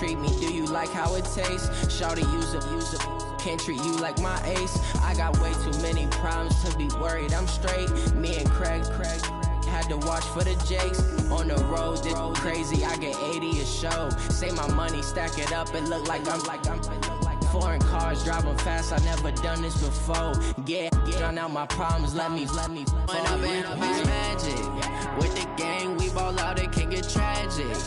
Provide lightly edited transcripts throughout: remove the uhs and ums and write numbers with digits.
treat me? Do you like how it tastes? Shawty, use a can't treat you like my ace. I got way too many problems to be worried. I'm straight. Me and Craig had to watch for the Jakes. On the road, this crazy. I get 80 a show. Say my money, stack it up. It look like I'm foreign cars driving fast. I never done this before. Get out my problems. Let me. When up in magic with the gang, we ball out. It can get tragic.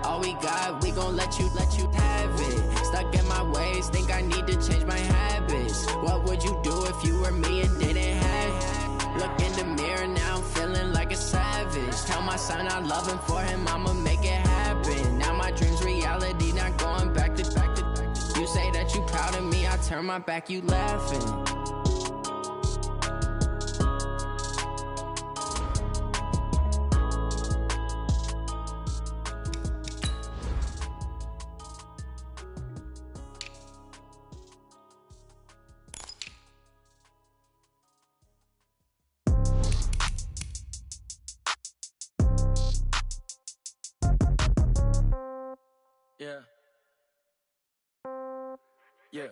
All we got, we gon' let you have it. Stuck in my ways, think I need to change my habits. What would you do if you were me and didn't have it? Look in the mirror now, I'm feeling like a savage. Tell my son I love him, for him I'ma make it happen. Now my dream's reality, not going back to. You say that you proud of me, I turn my back, you laughing. Yeah.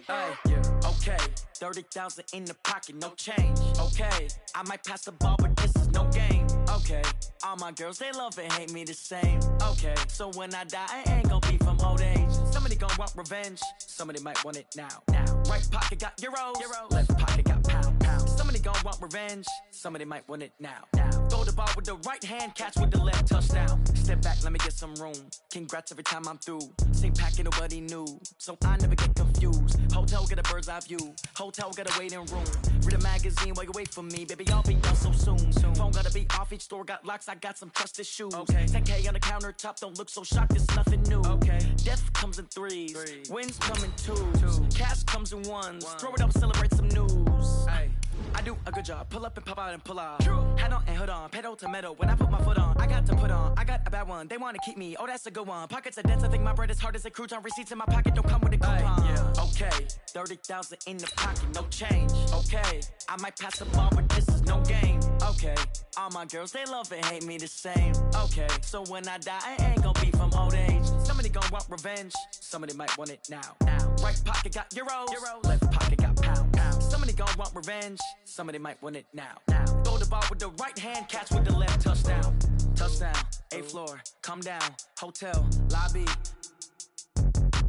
Hey, yeah. Okay, 30,000 in the pocket, no change. Okay, I might pass the ball, but this is no game. Okay, all my girls, they love and hate me the same. Okay, so when I die, I ain't gon' be from old age. Somebody gon' want revenge, somebody might want it now. Right pocket got euros, left pocket got pounds. Somebody gon' want revenge, somebody might want it now. Throw the ball with the right hand, catch with the left, touchdown. Step back, let me get some room. Congrats every time I'm through. Same packet, nobody knew, so I never get confused. Hotel get a bird's eye view. Hotel got a waiting room. Read a magazine while you wait for me, baby. I'll be done so soon. Phone gotta be off. Each store got locks. I got some trusted shoes. Okay. 10K on the countertop. Don't look so shocked. It's nothing new. Okay. Death comes in threes. Wins come in twos. Cash comes in ones. Throw it up, celebrate some news. Ay. I do a good job. Pull up and pop out and pull off. Head on and hood on. Pedal to metal. When I put my foot on, I got to put on. I got a bad one. They want to keep me. Oh, that's a good one. Pockets are dense. I think my bread is hard as a crouton. Receipts in my pocket don't come with a coupon. Yeah. Okay. 30,000 in the pocket. No change. Okay. I might pass the ball, but this is no game. Okay. All my girls, they love and hate me the same. Okay. So when I die, I ain't gon' be from old age. Somebody gon' want revenge. Somebody might want it now. Right pocket got euros. Left pocket got pounds. Somebody gon' want revenge. Somebody might want it now. Throw the ball with the right hand, catch with the left, touchdown. Touchdown, 8th floor, come down, hotel, lobby.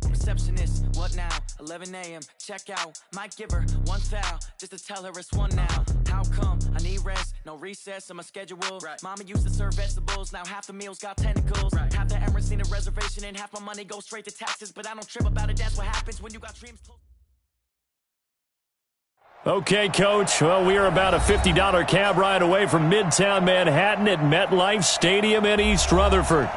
Receptionist, what now? 11 a.m., check out. Might give her one foul, just to tell her it's one now. How come? I need rest, no recess in my schedule. Right. Mama used to serve vegetables, now half the meals got tentacles. Right. Half the Emirates seen a reservation and half my money goes straight to taxes. But I don't trip about it, that's what happens when you got dreams close. Okay, Coach. Well, we are about a $50 cab ride away from Midtown Manhattan at MetLife Stadium in East Rutherford.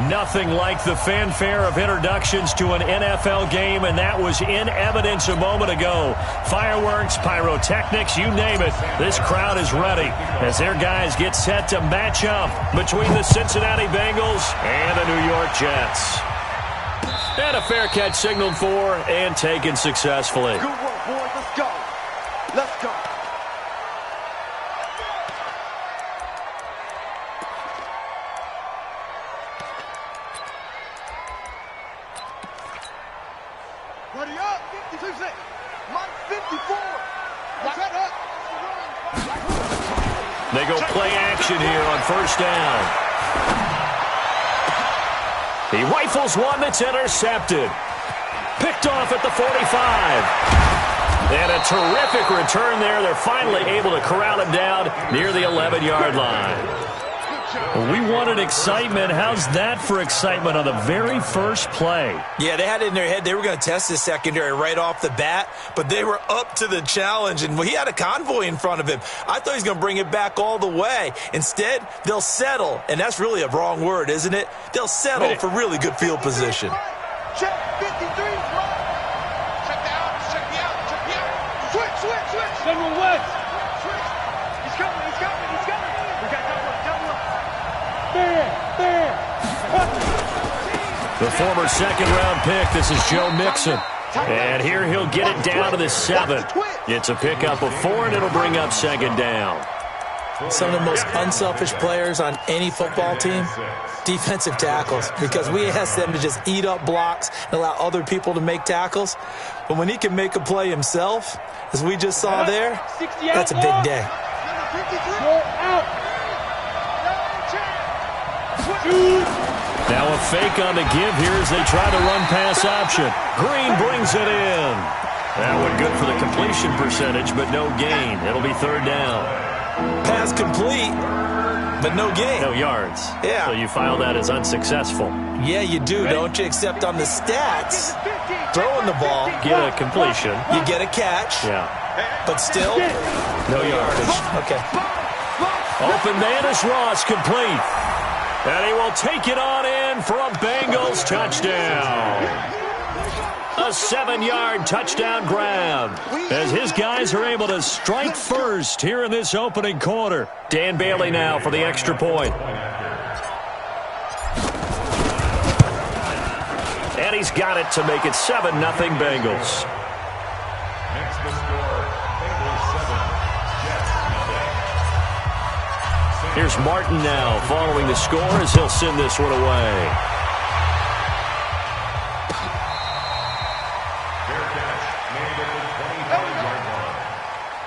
Nothing like the fanfare of introductions to an NFL game, and that was in evidence a moment ago. Fireworks, pyrotechnics, you name it. This crowd is ready as their guys get set to match up between the Cincinnati Bengals and the New York Jets. And a fair catch signaled for and taken successfully. Good work, boys. Let's go. Let's go. Ready up. 52 seconds. Mike 54. Set up. They go play action here on first down. He rifles one that's intercepted. Picked off at the 45. And a terrific return there. They're finally able to corral him down near the 11-yard line. We wanted excitement. How's that for excitement on the very first play? Yeah, they had it in their head. They were going to test the secondary right off the bat, but they were up to the challenge, and he had a convoy in front of him. I thought he was going to bring it back all the way. Instead, they'll settle, and that's really a wrong word, isn't it? They'll settle for really good field position. Check 53. Check the out. Check the out. Check the out. Switch. Number one. Switch. He's coming. We got double up. There. The former second-round pick, this is Joe Mixon. And here he'll get it down to the 7. It's a pickup of 4, and it'll bring up second down. Some of the most unselfish players on any football team, defensive tackles, because we ask them to just eat up blocks and allow other people to make tackles. But when he can make a play himself, as we just saw there, that's a big day. Now a fake on the give here as they try to run pass option. Green brings it in. That one good for the completion percentage, but no gain. It'll be third down. Pass complete, but no gain. No yards. Yeah. So you file that as unsuccessful. Yeah, you do, don't you? Except on the stats, throwing the ball, Get a completion. you get a catch, Yeah. but still, No yardage. okay. Open man is Ross, complete. And he will take it on in for a Bengals touchdown. A 7-yard touchdown grab as his guys are able to strike first here in this opening quarter. Dan Bailey now for the extra point. And he's got it to make it 7-0 Bengals. Next to score, Bengals 7, Jets nothing. Here's Martin now following the score as he'll send this one away.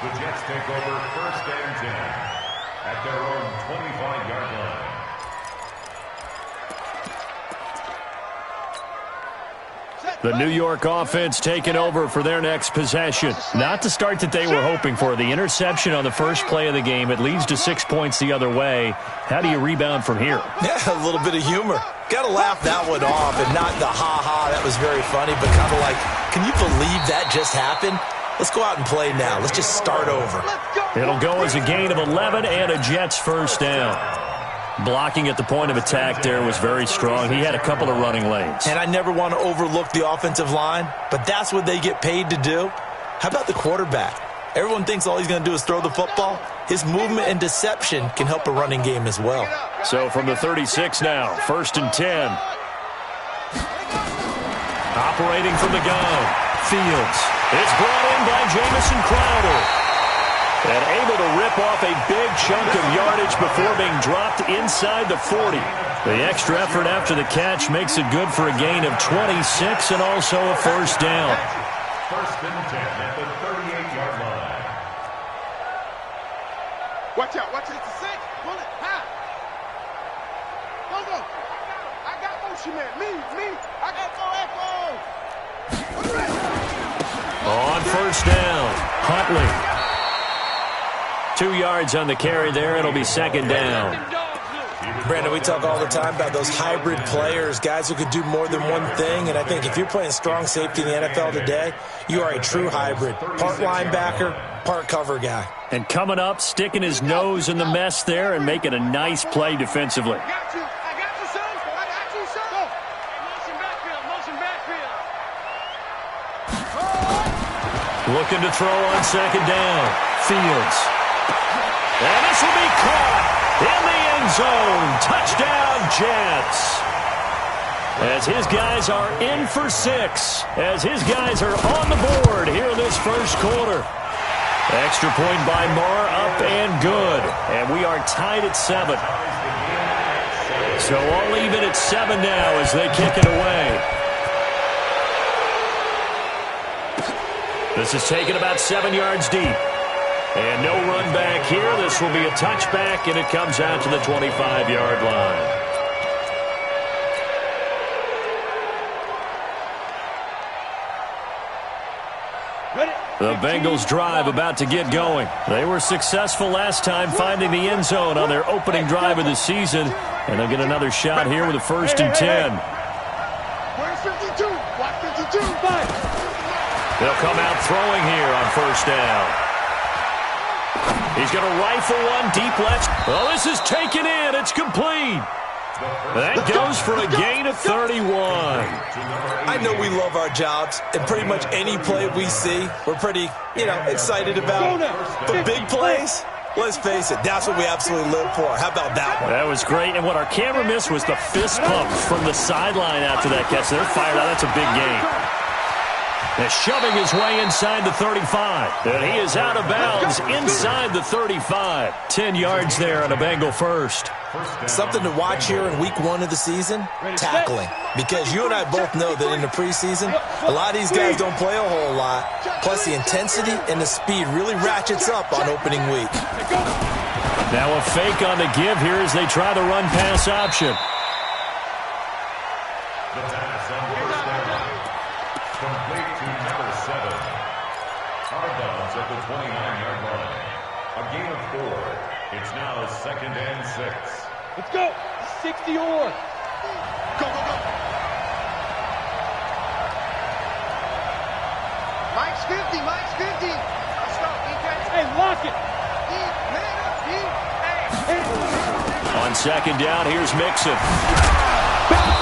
The Jets take over first and 10 at their own 25-yard line. The New York offense taking over for their next possession. Not the start that they were hoping for. The interception on the first play of the game. It leads to 6 points the other way. How do you rebound from here? Yeah, a little bit of humor. Got to laugh that one off, and not the ha-ha, that was very funny, but kind of like, can you believe that just happened? Let's go out and play now. Let's just start over. It'll go as a gain of 11 and a Jets first down. Blocking at the point of attack there was very strong. He had a couple of running lanes. And I never want to overlook the offensive line, but that's what they get paid to do. How about the quarterback? Everyone thinks all he's going to do is throw the football. His movement and deception can help a running game as well. So from the 36 now, first and 10. Operating from the gun, Fields. It's brought in by Jamison Crowder. And able to rip off a big chunk of yardage before being dropped inside the 40. The extra effort after the catch makes it good for a gain of 26 and also a first down. First and 10 at the 38-yard line. Watch out, watch out. It's a six. Pull it. High. Go. I got motion, man. Me. I got echo. On first down, Huntley. 2 yards on the carry there. It'll be second down. Brandon, we talk all the time about those hybrid players, guys who could do more than one thing, and I think if you're playing strong safety in the NFL today, you are a true hybrid. Part linebacker, part cover guy. And coming up, sticking his nose in the mess there and making a nice play defensively. I got you, son. Motion backfield. Looking to throw on second down. Fields. And this will be caught in the end zone. Touchdown, Jets. As his guys are in for 6. As his guys are on the board here in this first quarter. Extra point by Marr, up and good. And we are tied at 7. So all even at 7 now as they kick it away. This is taken about 7 yards deep. And no run back here. This will be a touchback, and it comes out to the 25-yard line. The Bengals drive about to get going. They were successful last time finding the end zone on their opening drive of the season. And they'll get another shot here with a first and 10. Where's 52? Watch 52. They'll come out throwing here on first down. He's going to rifle one deep left. Well, this is taken in. It's complete. That goes for a gain of 31. I know we love our jobs, and pretty much any play we see, we're pretty, excited about. But big plays, let's face it, that's what we absolutely live for. How about that one? That was great, and what our camera missed was the fist pump from the sideline after that catch. They're fired out. That's a big game. And shoving his way inside the 35. And he is out of bounds inside the 35. 10 yards there on a Bengal first. Something to watch here in week 1 of the season, tackling. Because you and I both know that in the preseason, a lot of these guys don't play a whole lot. Plus the intensity and the speed really ratchets up on opening week. Now a fake on the give here as they try the run-pass option. The pass on first down. Complete to number 7. Hardball's at the 29-yard line. A gain of 4. It's now 2nd and 6. Let's go. 60 or. Go, go, go. Mike's 50. Mike's 50. Let's go. Defense. Hey, lock it. Deep, man up, deep. Hey. On 2nd down, here's Mixon.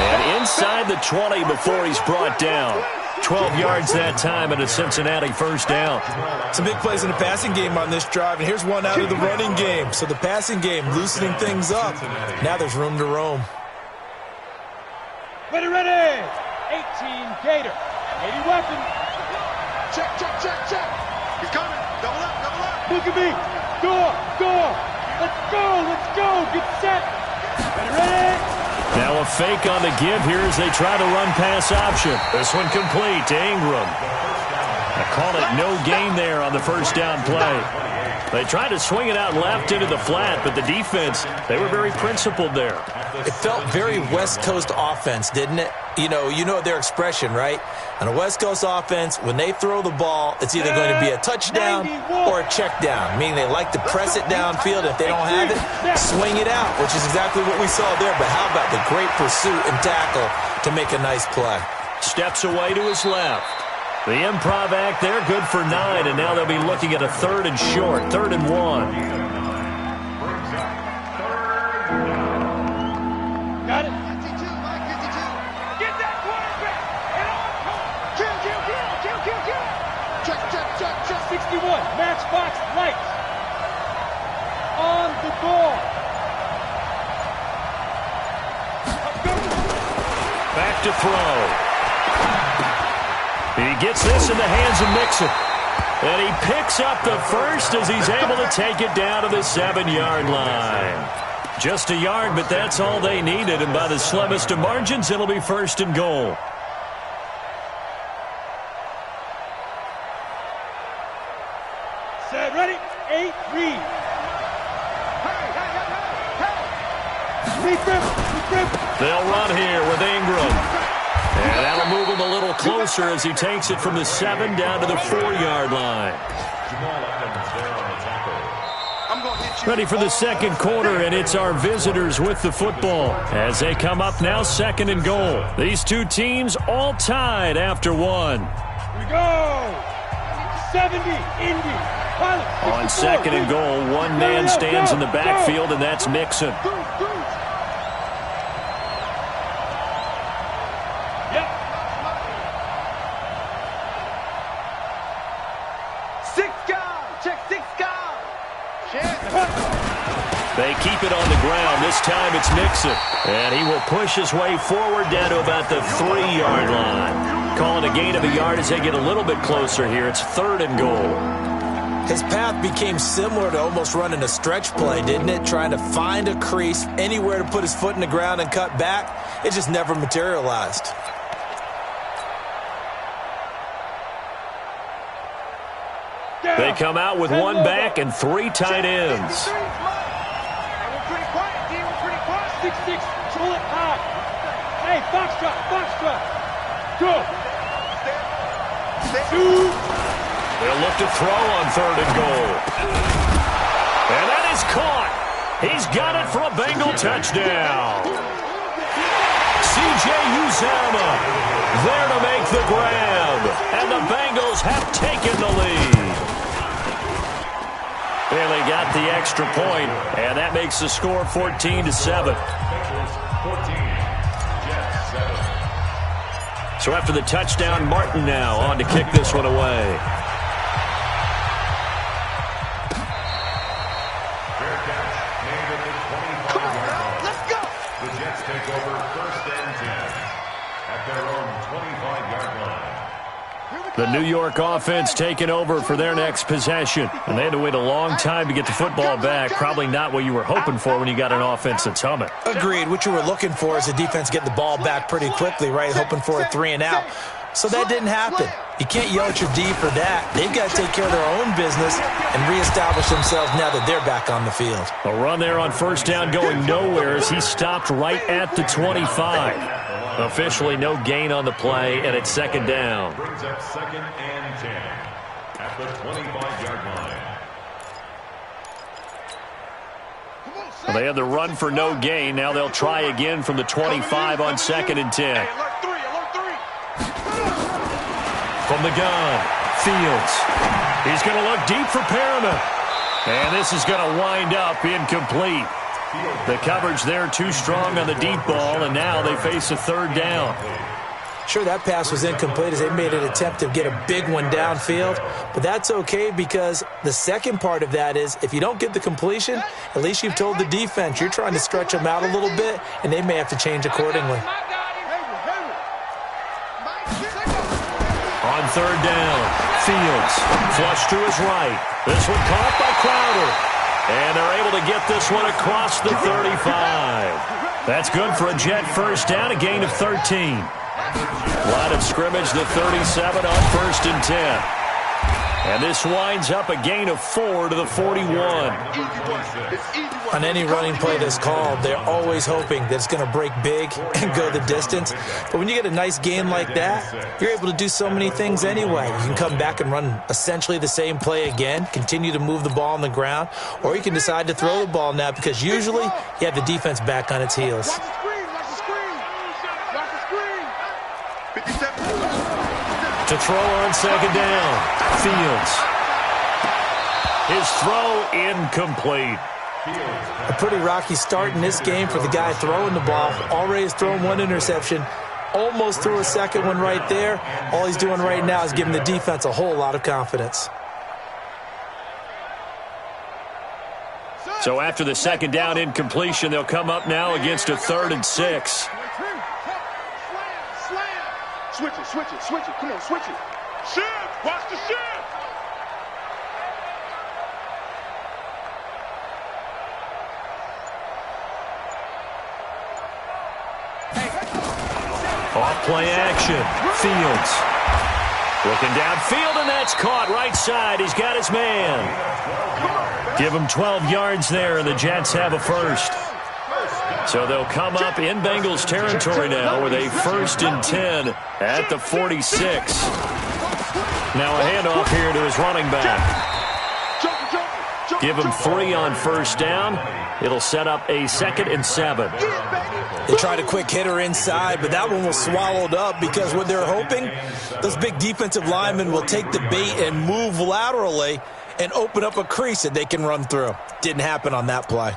And inside the 20 before he's brought down. 12 yards that time and a Cincinnati first down. Some big plays in the passing game on this drive, and here's one out of the running game. So the passing game loosening things up. Now there's room to roam. Ready, ready. 18 Gator. 80 weapon. Check, check, check, check. He's coming. Double up, double up. Look at me. Go, go. Let's go, let's go. Get set. Ready, ready. Now a fake on the give here as they try the run-pass option. This one complete to Ingram. I call it no gain there on the first down play. They tried to swing it out left into the flat, but the defense, they were very principled there. It felt very West Coast offense, didn't it? You know their expression, right? On a West Coast offense, when they throw the ball, it's either going to be a touchdown or a check down, meaning they like to press it downfield. If they don't have it, swing it out, which is exactly what we saw there. But how about the great pursuit and tackle to make a nice play? Steps away to his left. The improv act there, good for 9, and now they'll be looking at a 3rd and short, 3rd and 1. Got it. 52, Mike, 52. Get that quarterback. And on. Kill, kill, kill, kill, kill, kill. Check, check, check, check. 61, matchbox lights. On the ball. Back to throw. He gets this in the hands of Mixon. And he picks up the first as he's able to take it down to the 7-yard line. Just a yard, but that's all they needed. And by the slimmest of margins, it'll be 1st and goal. Set, ready, 8, read. Hey, hey, hey, hey, hey. They'll run here with Ingram. And that'll move him a little closer as he takes it from the 7 down to the 4-yard line. Ready for the 2nd quarter, and it's our visitors with the football as they come up now 2nd and goal. These two teams all tied after 1. Here we go. 70, Indy. On 2nd and goal, one man stands in the backfield, and that's Mixon. They keep it on the ground. This time it's Mixon. And he will push his way forward down to about the 3-yard line. Calling a gain of a yard as they get a little bit closer here. It's 3rd and goal. His path became similar to almost running a stretch play, didn't it? Trying to find a crease, anywhere to put his foot in the ground and cut back. It just never materialized. They come out with one back and 3 tight ends. 6-6, control it high. Hey, foxtrot, foxtrot. Go. 2. They'll look to throw on 3rd and goal. And that is caught. He's got it for a Bengal touchdown. C.J. Uzomah there to make the grab. And the Bengals have taken the lead. And they got the extra point, and that makes the score 14-7. So after the touchdown, Martin now on to kick this one away. Fair catch made at the 25-yard line. Let's go. The Jets take over 1st and 10 at their own 25-yard line. The New York offense taking over for their next possession. And they had to wait a long time to get the football back. Probably not what you were hoping for when you got an offense that's humming. Agreed. What you were looking for is the defense getting the ball back pretty quickly, right? Hoping for a 3-and-out. So that didn't happen. You can't yell at your D for that. They've got to take care of their own business and reestablish themselves now that they're back on the field. A run there on first down going nowhere as he stopped right at the 25. Officially no gain on the play, and it's second down. Brings up 2nd and 10 at the 25-yard line. Well, they had the run for no gain. Now they'll try again from the 25 on 2nd and 10. From the gun, Fields. He's going to look deep for Perriman. And this is going to wind up incomplete. The coverage there too strong on the deep ball, and now they face a 3rd down. Sure, that pass was incomplete as they made an attempt to get a big one downfield, but that's okay because the second part of that is if you don't get the completion, at least you've told the defense you're trying to stretch them out a little bit, and they may have to change accordingly. On 3rd down, Fields flush to his right. This one caught by Crowder. And they're able to get this one across the 35. That's good for a Jet first down, a gain of 13. Line of scrimmage, the 37 on 1st and 10. And this winds up a gain of 4 to the 41. On any running play that's called, they're always hoping that it's going to break big and go the distance. But when you get a nice gain like that, you're able to do so many things anyway. You can come back and run essentially the same play again, continue to move the ball on the ground, or you can decide to throw the ball now because usually you have the defense back on its heels. To throw on 2nd down, Fields. His throw incomplete. A pretty rocky start in this game for the guy throwing the ball. Already has thrown 1 interception. Almost threw a second one right there. All he's doing right now is giving the defense a whole lot of confidence. So after the 2nd down incompletion, they'll come up now against a 3rd and 6. Switch it, switch it, switch it. Come on, switch it. Shift! Watch the shift! Off play action. Fields. Looking downfield, and that's caught right side. He's got his man. Give him 12 yards there, and the Jets have a first. So they'll come up in Bengals territory now with a 1st and 10 at the 46. Now a handoff here to his running back. Give him 3 on first down. It'll set up a 2nd and 7. They tried a quick hitter inside, but that one was swallowed up because what they're hoping, those big defensive linemen will take the bait and move laterally and open up a crease that they can run through. Didn't happen on that play.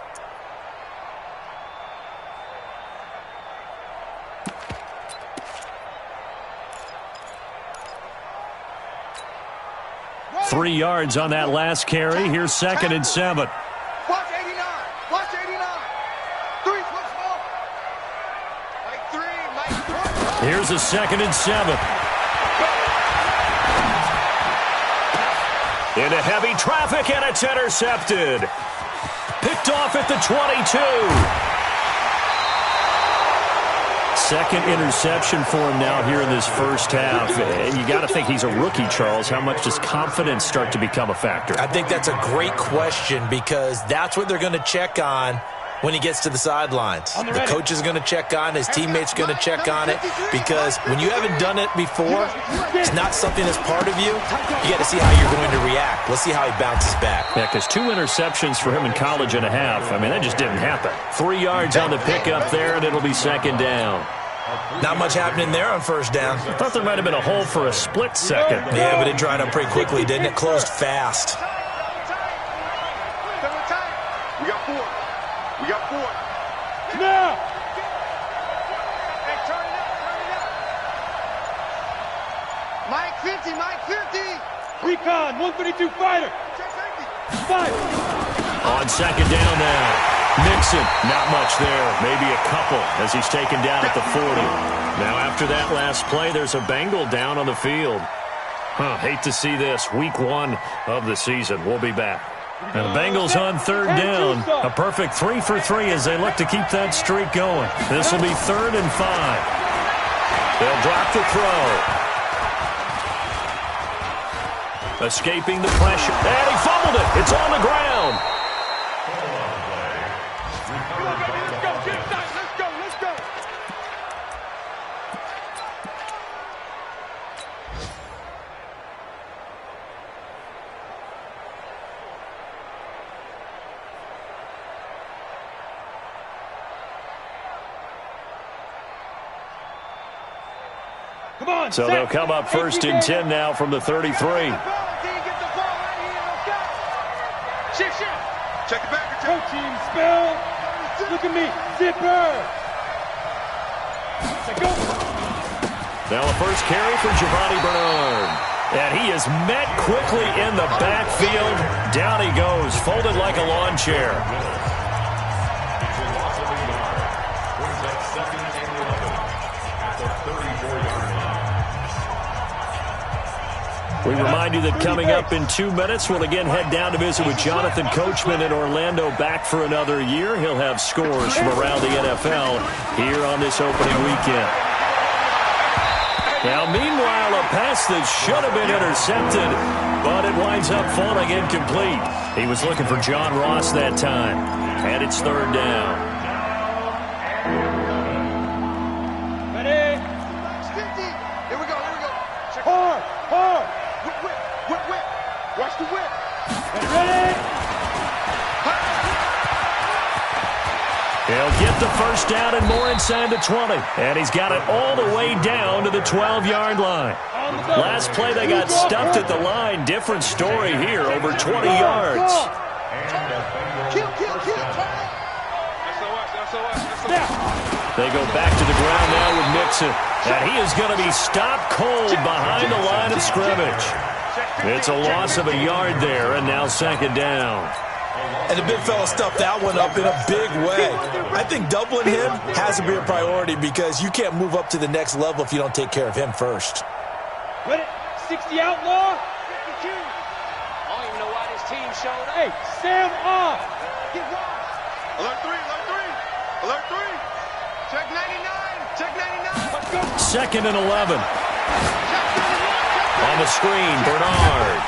Three yards on that last carry. Here's 2nd and 7. Watch 89. Watch 89. 3, switch ball. Mike 3. Here's a 2nd and 7. Into heavy traffic, and it's intercepted. Picked off at the 22. Second interception for him now here in this first half. And you got to think he's a rookie, Charles. How much does confidence start to become a factor? I think that's a great question because that's what they're going to check on when he gets to the sidelines. The coach is going to check on, his teammates going to check on it because when you haven't done it before, it's not something that's part of you. You got to see how you're going to react. Let's see how he bounces back. Yeah, because 2 interceptions for him in college and a half. I mean, that just didn't happen. 3 yards on the pickup there, and it'll be 2nd down. Not much happening there on first down. I thought there might have been a hole for a split second. Yeah, but it dried up pretty quickly, didn't it? Closed fast. We got 4. We got 4. Now! Hey, turn it up. Mike 50, Mike 50. Recon, 132 fighter. Fight. On 2nd down now. Mixon, not much there. Maybe a couple as he's taken down at the 40. Now after that last play, there's a Bengal down on the field. Hate to see this. Week 1 of the season. We'll be back. And the Bengals on third down. A perfect 3 for 3 as they look to keep that streak going. This will be 3rd and 5. They'll drop the throw. Escaping the pressure. And he fumbled it. It's on the ground. So they'll come up 1st and 10 now from the 33. Check it back. Coaching spell. Look at me. Zipper. Go. Now the first carry for Giovanni Bernard. And he is met quickly in the backfield. Down he goes, folded like a lawn chair. We remind you that coming up in 2 minutes, we'll again head down to visit with Jonathan Coachman in Orlando, back for another year. He'll have scores from around the NFL here on this opening weekend. Now, meanwhile, a pass that should have been intercepted, but it winds up falling incomplete. He was looking for John Ross that time, and it's 3rd down. Ready? Here we go. Hard. Whip. Watch the whip. Ready? He'll get the first down and more inside the 20. And he's got it all the way down to the 12-yard line. Last play, they got stuffed at the line. Different story here, over 20 yards. Kill. They go back to the ground now with Mixon. And he is going to be stopped cold behind the line of scrimmage. It's a loss of a yard there, and now 2nd down. And the big fella stuffed that one up in a big way. I think doubling him has to be a priority because you can't move up to the next level if you don't take care of him first. Ready? 60 outlaw. 52. I don't even know why this team showed up. Hey, Sam off. Get Ross. Alert 3. Check 99. Let's go. 2nd and 11. On the screen, Bernard.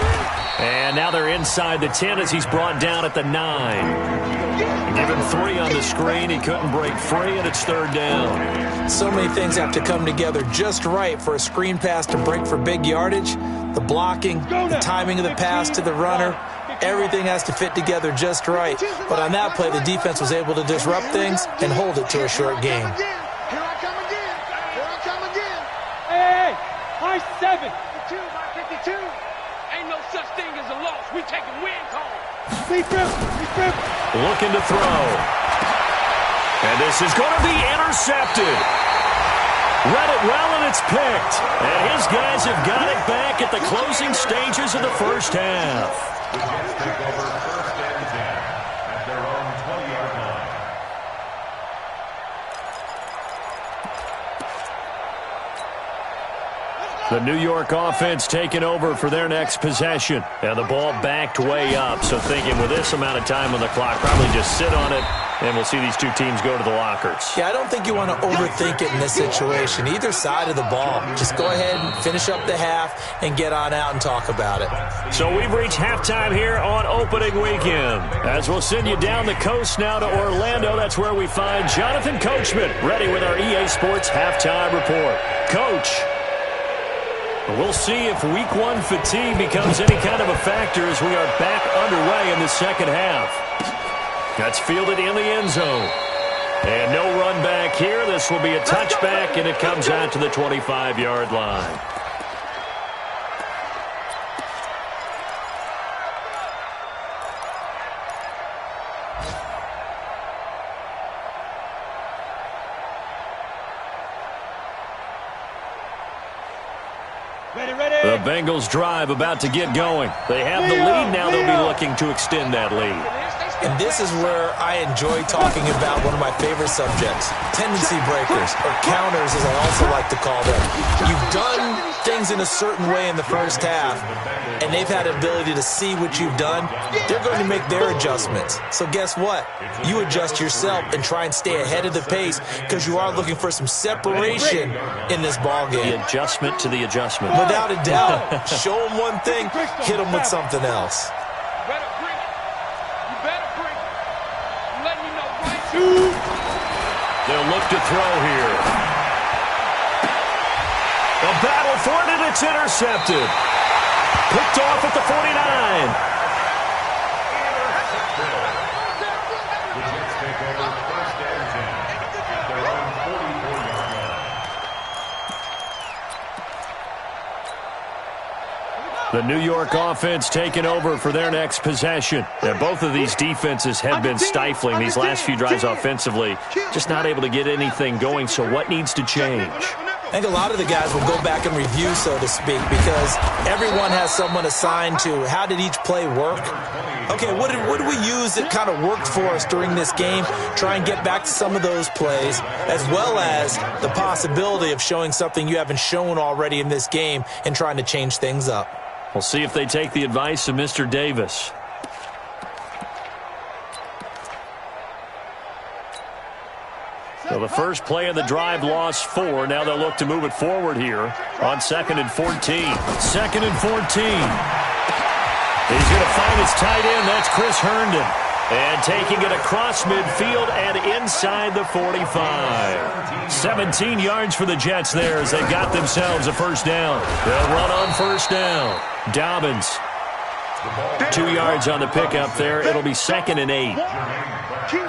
And now they're inside the 10 as he's brought down at the 9. Give him 3 on the screen. He couldn't break free, and it's 3rd down. So many things have to come together just right for a screen pass to break for big yardage. The blocking, the timing of the pass to the runner, everything has to fit together just right. But on that play, the defense was able to disrupt things and hold it to a short game. Here I come again. Hey, high 7. 52 by 52. Ain't no such thing as a loss. We taking win calls. Deep rip. Looking to throw. And this is going to be intercepted. Read it well, and it's picked. And his guys have got it back at the closing stages of the first half. The Jets take over 1st and 10 at their own 20-yard line. The New York offense taking over for their next possession. And the ball backed way up. So thinking with this amount of time on the clock, probably just sit on it, and we'll see these two teams go to the lockers. Yeah, I don't think you want to overthink it in this situation. Either side of the ball. Just go ahead and finish up the half and get on out and talk about it. So we've reached halftime here on opening weekend. As we'll send you down the coast now to Orlando, that's where we find Jonathan Coachman ready with our EA Sports halftime report. Coach, we'll see if week 1 fatigue becomes any kind of a factor as we are back underway in the second half. That's fielded in the end zone. And no run back here. This will be a touchback, and it comes out to the 25-yard line. The Bengals drive about to get going. They have the lead now. They'll be looking to extend that lead. And this is where I enjoy talking about one of my favorite subjects, tendency breakers, or counters as I also like to call them. You've done things in a certain way in the first half, and they've had the ability to see what you've done. They're going to make their adjustments. So guess what? You adjust yourself and try and stay ahead of the pace because you are looking for some separation in this ball game. The adjustment to the adjustment. Without a doubt. Show them one thing, hit them with something else. They'll look to throw here. A battle for it, and it's intercepted. Picked off at the 49. The Jets take over 1st and 10 at their own 44-yard line. The New York offense taking over for their next possession. Now, both of these defenses have been stifling these last few drives offensively. Just not able to get anything going, so what needs to change? I think a lot of the guys will go back and review, so to speak, because everyone has someone assigned to how did each play work. Okay, what did we use that kind of worked for us during this game? Try and get back to some of those plays, as well as the possibility of showing something you haven't shown already in this game and trying to change things up. We'll see if they take the advice of Mr. Davis. So the first play of the drive lost 4. Now they'll look to move it forward here on 2nd and 14. 2nd and 14. He's going to find his tight end. That's Chris Herndon. And taking it across midfield and inside the 45. 17 yards for the Jets there as they've got themselves a first down. They'll run on first down. Dobbins. 2 yards on the pickup there. It'll be 2nd and 8.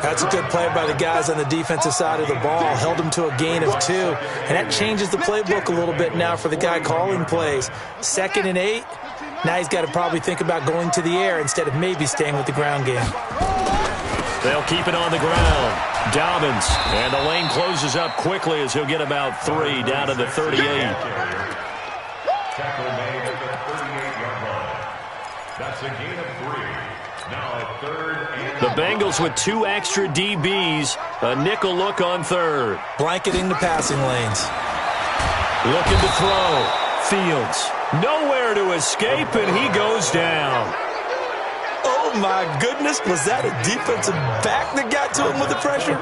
That's a good play by the guys on the defensive side of the ball. Held them to a gain of 2. And that changes the playbook a little bit now for the guy calling plays. 2nd and 8. Now he's got to probably think about going to the air instead of maybe staying with the ground game. They'll keep it on the ground. Dobbins. And the lane closes up quickly as he'll get about 3 down to the 38. Tackle made at the 38-yard line. That's a gain of 3. Now 3rd and... The Bengals with 2 extra DBs. A nickel look on 3rd. Blanketing the passing lanes. Looking to throw. Fields. Nowhere to escape, and he goes down. Oh, my goodness. Was that a defensive back that got to him with the pressure?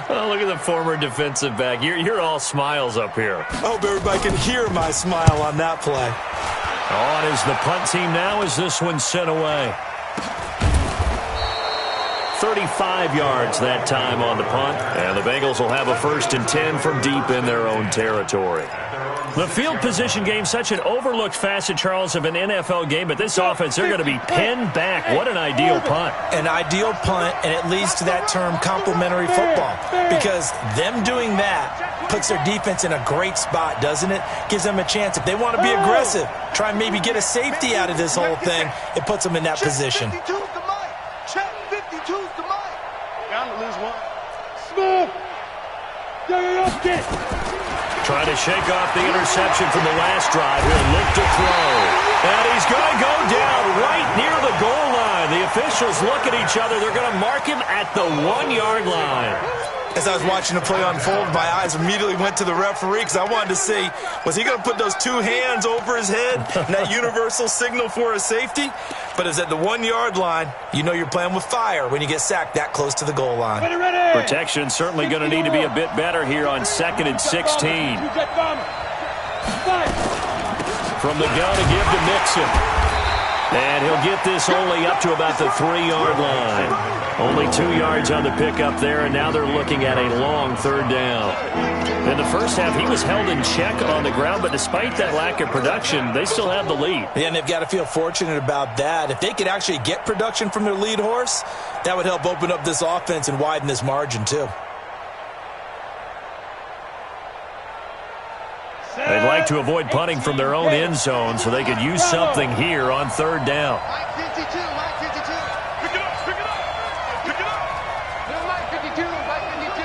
Oh, look at the former defensive back. You're all smiles up here. I hope everybody can hear my smile on that play. On is the punt team now as this one's sent away. 35 yards that time on the punt, and the Bengals will have a 1st and 10 from deep in their own territory. The field position game, such an overlooked facet, Charles, of an NFL game, but this offense, they're going to be pinned back. What an ideal punt. An ideal punt, and it leads to that term complementary football, because them doing that puts their defense in a great spot, doesn't it? Gives them a chance. If they want to be aggressive, try and maybe get a safety out of this whole thing, it puts them in that position. Check 52's the mic. Bound to lose 1. Smooth. Get. Trying to shake off the interception from the last drive. He'll look to throw. And he's going to go down right near the goal line. The officials look at each other. They're going to mark him at the 1-yard line. As I was watching the play unfold, my eyes immediately went to the referee because I wanted to see, was he going to put those 2 hands over his head and that universal signal for a safety? But it's at the 1-yard line. You know you're playing with fire when you get sacked that close to the goal line. Protection certainly going to need to be a bit better here on 2nd and 16. From the gun to give to Mixon. And he'll get this only up to about the 3-yard line. Only 2 yards on the pickup there, and now they're looking at a long 3rd down. In the first half, he was held in check on the ground, but despite that lack of production, they still have the lead. Yeah, and they've got to feel fortunate about that. If they could actually get production from their lead horse, that would help open up this offense and widen this margin, too. They'd like to avoid punting from their own end zone so they could use something here on 3rd down. Mike 52, Mike 52. Pick it up, pick it up, pick it up. Little Mike 52, Mike 52.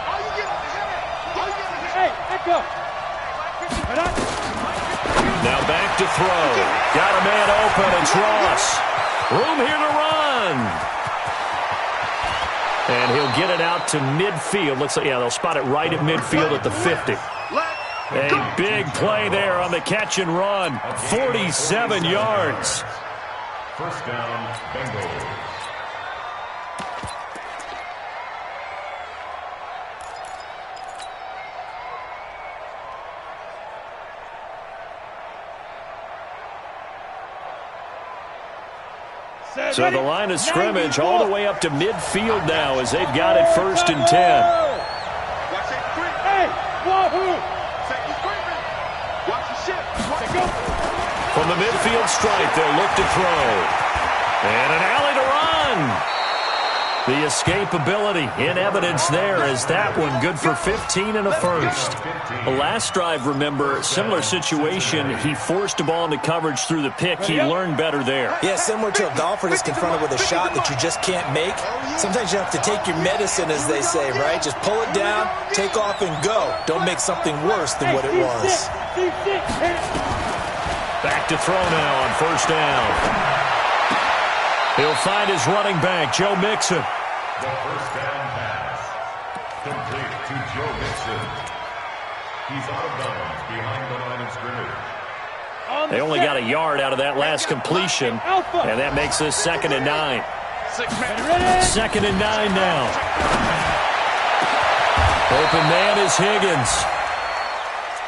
All you get is hey, let go. Now back to throw. Got a man open, it's Ross. Room here to run. run. And he'll get it out to midfield. Looks like, yeah, they'll spot it right at midfield at the 50. A big play there on the catch and run. 47 yards. First down, Bengals. So the line of scrimmage all the way up to midfield now as they've got it 1st and 10. From the midfield stripe, they'll look to throw. And an alley to run. The escapability in evidence there as that one good for 15 and a first. The last drive, remember, similar situation. He forced a ball into coverage through the pick. He learned better there. Yeah, similar to a golfer that's confronted with a shot that you just can't make. Sometimes you have to take your medicine, as they say, right? Just pull it down, take off, and go. Don't make something worse than what it was. Back to throw now on 1st down. He'll find his running back, Joe Mixon. The first down pass. Complete to Joe Mixon. He's out of bounds behind the line of scrimmage. They only got a yard out of that last completion, and that makes this 2nd and 9. 2nd and 9 now. Open man is Higgins.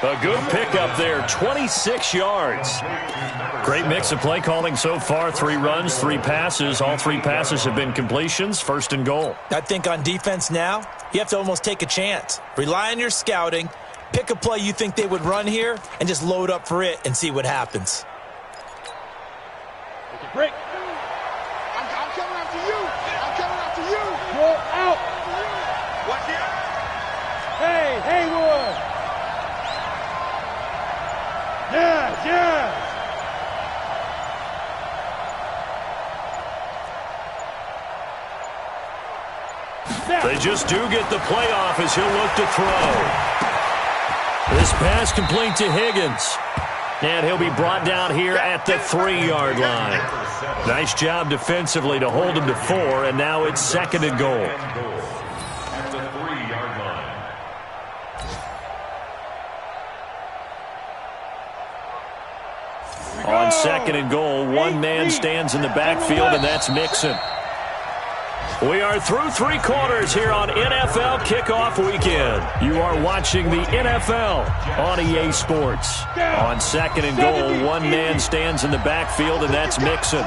A good pickup there, 26 yards. Great mix of play calling so far. 3 runs, 3 passes. All 3 passes have been completions. 1st and goal. I think on defense now, you have to almost take a chance. Rely on your scouting. Pick a play you think they would run here and just load up for it and see what happens. Take a break. I'm coming after you. I'm coming after you. Roll out. Watch it. Hey, Haywood. Yes, yes. They just do get the playoff as he'll look to throw. This pass complete to Higgins. And he'll be brought down here at the 3-yard line. Nice job defensively to hold him to 4, and now it's 2nd and goal. At the 3-yard line. On 2nd and goal, one man stands in the backfield, and that's Mixon. We are through 3 quarters here on NFL Kickoff Weekend. You are watching the NFL on EA Sports. On 2nd and goal, one man stands in the backfield, and that's Mixon.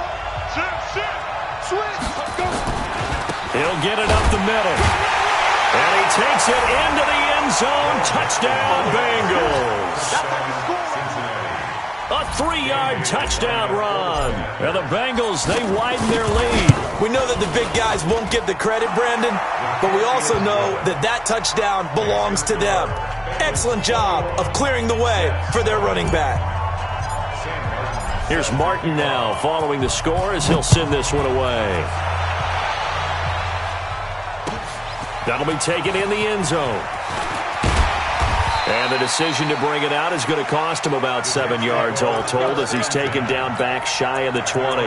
He'll get it up the middle. And he takes it into the end zone. Touchdown, Bengals. A 3-yard touchdown run. And the Bengals, they widen their lead. We know that the big guys won't get the credit, Brandon, but we also know that that touchdown belongs to them. Excellent job of clearing the way for their running back. Here's Martin now following the score as he'll send this one away. That'll be taken in the end zone. And the decision to bring it out is going to cost him about 7 yards all told as he's taken down back shy of the 20.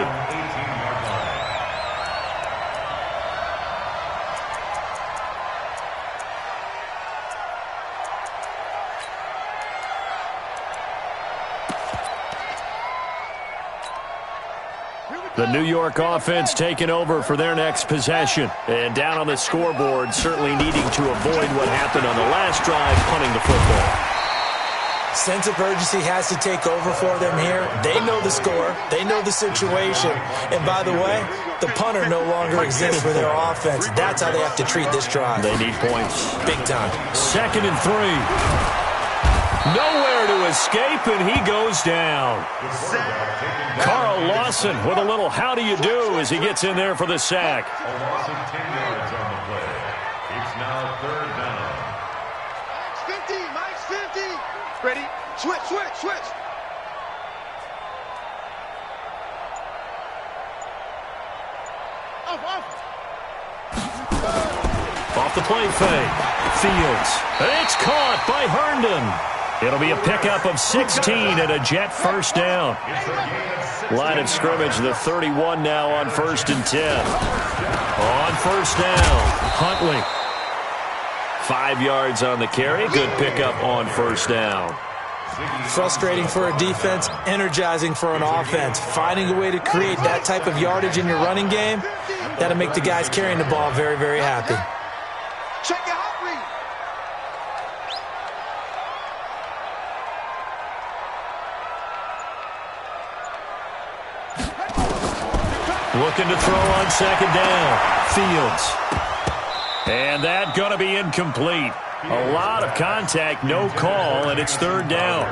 The New York offense taking over for their next possession. And down on the scoreboard, certainly needing to avoid what happened on the last drive, punting the football. Sense of urgency has to take over for them here. They know the score. They know the situation. And by the way, the punter no longer exists for their offense. That's how they have to treat this drive. They need points. Big time. 2nd and 3. Nowhere to escape, and he goes down. Carl Lawson with a little how do you do as he gets in there for the sack. A loss of 10 yards on the play. It's now 3rd down. Max 50. Ready? Switch. Off the play fake. Fields. It's caught by Herndon. It'll be a pickup of 16 and a Jet first down. Line of scrimmage, the 31 now on 1st and 10. On first down, Huntley. 5 yards on the carry. Good pickup on first down. Frustrating for a defense, energizing for an offense. Finding a way to create that type of yardage in your running game, that'll make the guys carrying the ball very, very happy. Check your hot read. Looking to throw on 2nd down. Fields. And that going to be incomplete. A lot of contact, no call, and it's 3rd down.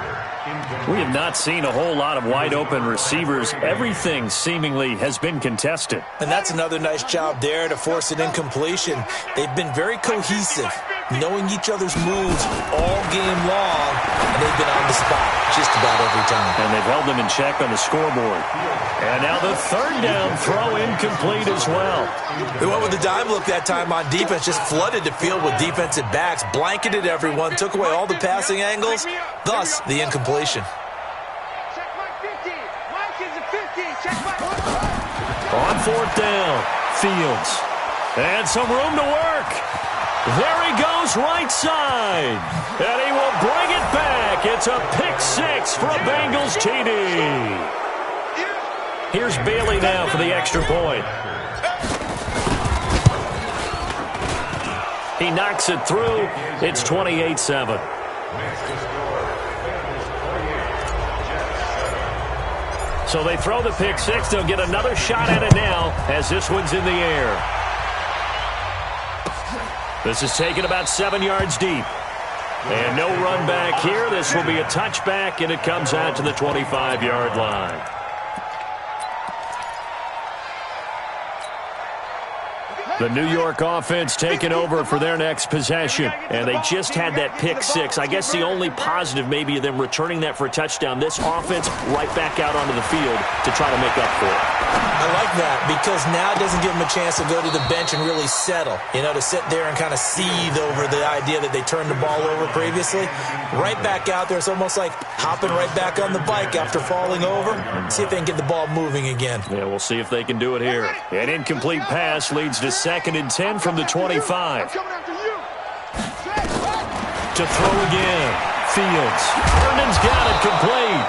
We have not seen a whole lot of wide-open receivers. Everything seemingly has been contested. And that's another nice job there to force an incompletion. They've been very cohesive, knowing each other's moves all game long, and they've been on the spot just about every time. And they've held them in check on the scoreboard. And now the 3rd down throw incomplete as well. They went with the dime look that time on defense, just flooded the field with defensive backs, blanketed everyone, took away all the passing angles, thus the incompletion. Check Mike 50. Mike is a 50. Check Mike. On 4th down, Fields. And some room to work. There he goes right side. And he will bring it back. It's a pick 6 for a Bengals TD. Here's Bailey now for the extra point. He knocks it through. It's 28-7. So they throw the pick 6. They'll get another shot at it now as this one's in the air. This is taken about 7 yards deep. And no run back here. This will be a touchback, and it comes out to the 25-yard line. The New York offense taking over for their next possession. And they just had that pick 6. I guess the only positive maybe of them returning that for a touchdown. This offense right back out onto the field to try to make up for it. I like that because now it doesn't give them a chance to go to the bench and really settle. You know, to sit there and kind of seethe over the idea that they turned the ball over previously. Right back out there. It's almost like hopping right back on the bike after falling over. See if they can get the ball moving again. Yeah, we'll see if they can do it here. An incomplete pass leads to 2nd and 10 from the 25. To throw again. Fields. Herndon's got it complete.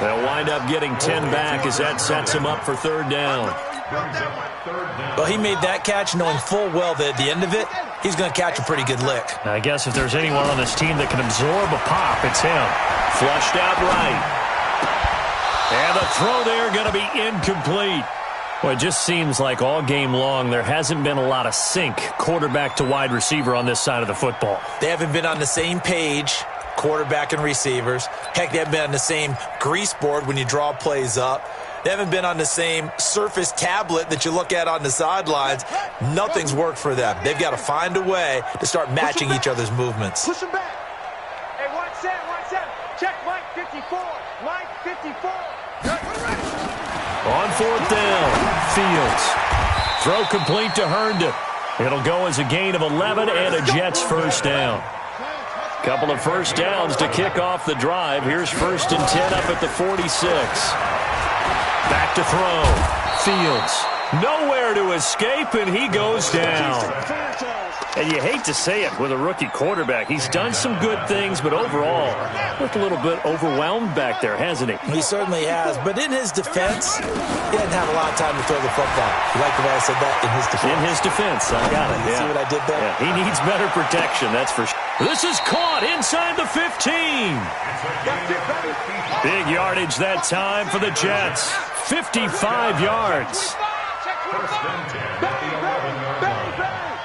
They'll wind up getting 10 back as that sets him up for 3rd down. Well, he made that catch knowing full well that at the end of it, he's going to catch a pretty good lick. I guess if there's anyone on this team that can absorb a pop, it's him. Flushed out right. And the throw there going to be incomplete. Well, it just seems like all game long there hasn't been a lot of sync quarterback to wide receiver on this side of the football. They haven't been on the same page, quarterback and receivers. Heck, they haven't been on the same grease board when you draw plays up. They haven't been on the same Surface tablet that you look at on the sidelines. Nothing's worked for them. They've got to find a way to start matching each other's movements. Push him back. Hey, watch that. Check Mike 54. Mike 54. On 4th down, Fields. Throw complete to Herndon. It'll go as a gain of 11 and a Jets first down. Couple of first downs to kick off the drive. Here's 1st and 10 up at the 46. Back to throw. Fields. Nowhere to escape, and he goes down. And you hate to say it with a rookie quarterback. He's done some good things, but overall, looked a little bit overwhelmed back there, hasn't he? He certainly has. But in his defense, he didn't have a lot of time to throw the football. You like the way I said that? In his defense. In his defense. I got it. You see what I did there? Yeah, he needs better protection, that's for sure. This is caught inside the 15. Big yardage that time for the Jets. 55 yards. First and 10 at the 11-yard line.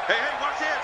Hey, watch it.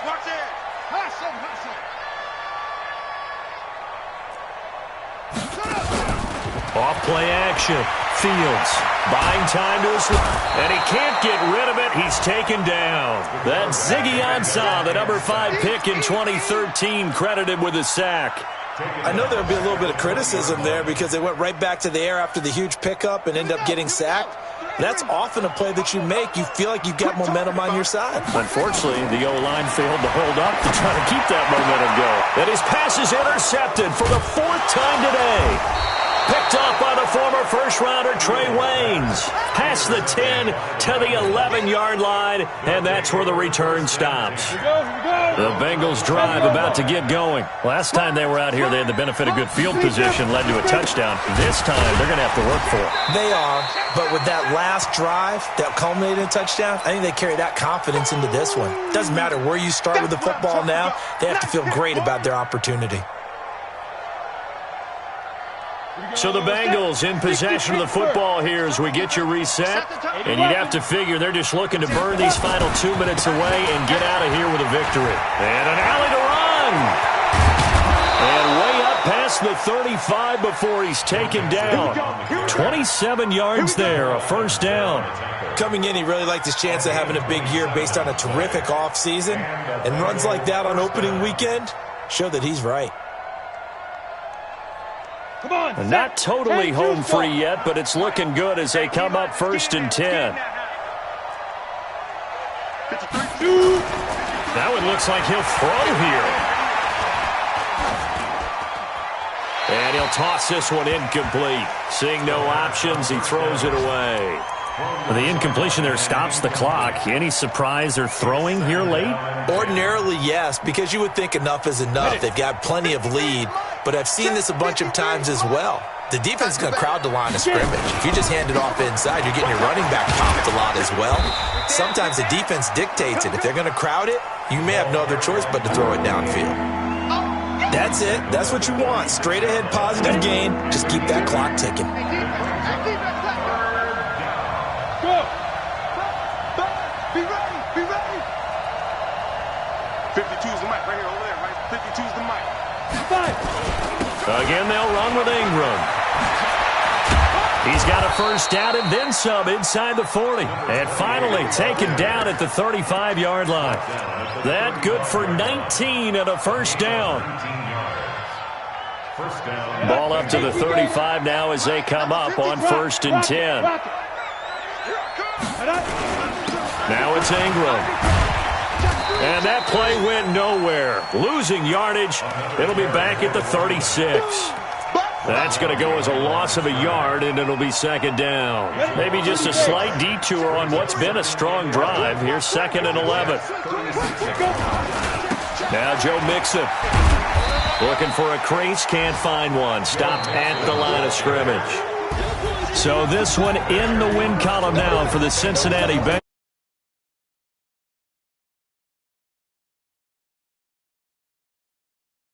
Off play action. Fields buying time to his left, and he can't get rid of it. He's taken down. That's Ziggy Ansah, the number 5 pick in 2013, credited with a sack. I know there'll be a little bit of criticism there because they went right back to the air after the huge pickup and end up getting sacked. That's often a play that you make. You feel like you've got momentum on your side. Unfortunately, the O-line failed to hold up to try to keep that momentum going. And his pass is intercepted for the 4th time today. Picked off by the former first-rounder Trey Waynes. Past the 10 to the 11-yard line, and that's where the return stops. The Bengals drive about to get going. Last time they were out here, they had the benefit of good field position, led to a touchdown. This time, they're going to have to work for it. They are, but with that last drive that culminated in a touchdown, I think they carry that confidence into this one. Doesn't matter where you start with the football now, they have to feel great about their opportunity. So the Bengals in possession of the football here as we get you reset. And you'd have to figure they're just looking to burn these final 2 minutes away and get out of here with a victory. And an alley to run. And way up past the 35 before he's taken down. 27 yards there, a first down. Coming in, he really liked his chance of having a big year based on a terrific offseason. And runs like that on opening weekend show that he's right. Not totally home free yet, but it's looking good as they come up 1st and 10. Now it looks like he'll throw here. And he'll toss this one incomplete. Seeing no options, he throws it away. The incompletion there stops the clock. Any surprise they're throwing here late? Ordinarily, yes, because you would think enough is enough. They've got plenty of lead, but I've seen this a bunch of times as well. The defense is going to crowd the line of scrimmage. If you just hand it off inside, you're getting your running back popped a lot as well. Sometimes the defense dictates it. If they're going to crowd it, you may have no other choice but to throw it downfield. That's it. That's what you want. Straight ahead, positive gain. Just keep that clock ticking. Be ready. 52's the mic right here, over there, right? 52's the mic. Again, they'll run with Ingram. He's got a first down and then some inside the 40. And finally taken down at the 35-yard line. That good for 19 and a first down. Ball up to the 35 now as they come up on 1st and 10. Now it's Ingram. And that play went nowhere. Losing yardage. It'll be back at the 36. That's going to go as a loss of a yard, and it'll be 2nd down. Maybe just a slight detour on what's been a strong drive. Here's 2nd and 11. Now Joe Mixon. Looking for a crease, can't find one. Stopped at the line of scrimmage. So this one in the win column now for the Cincinnati Bengals.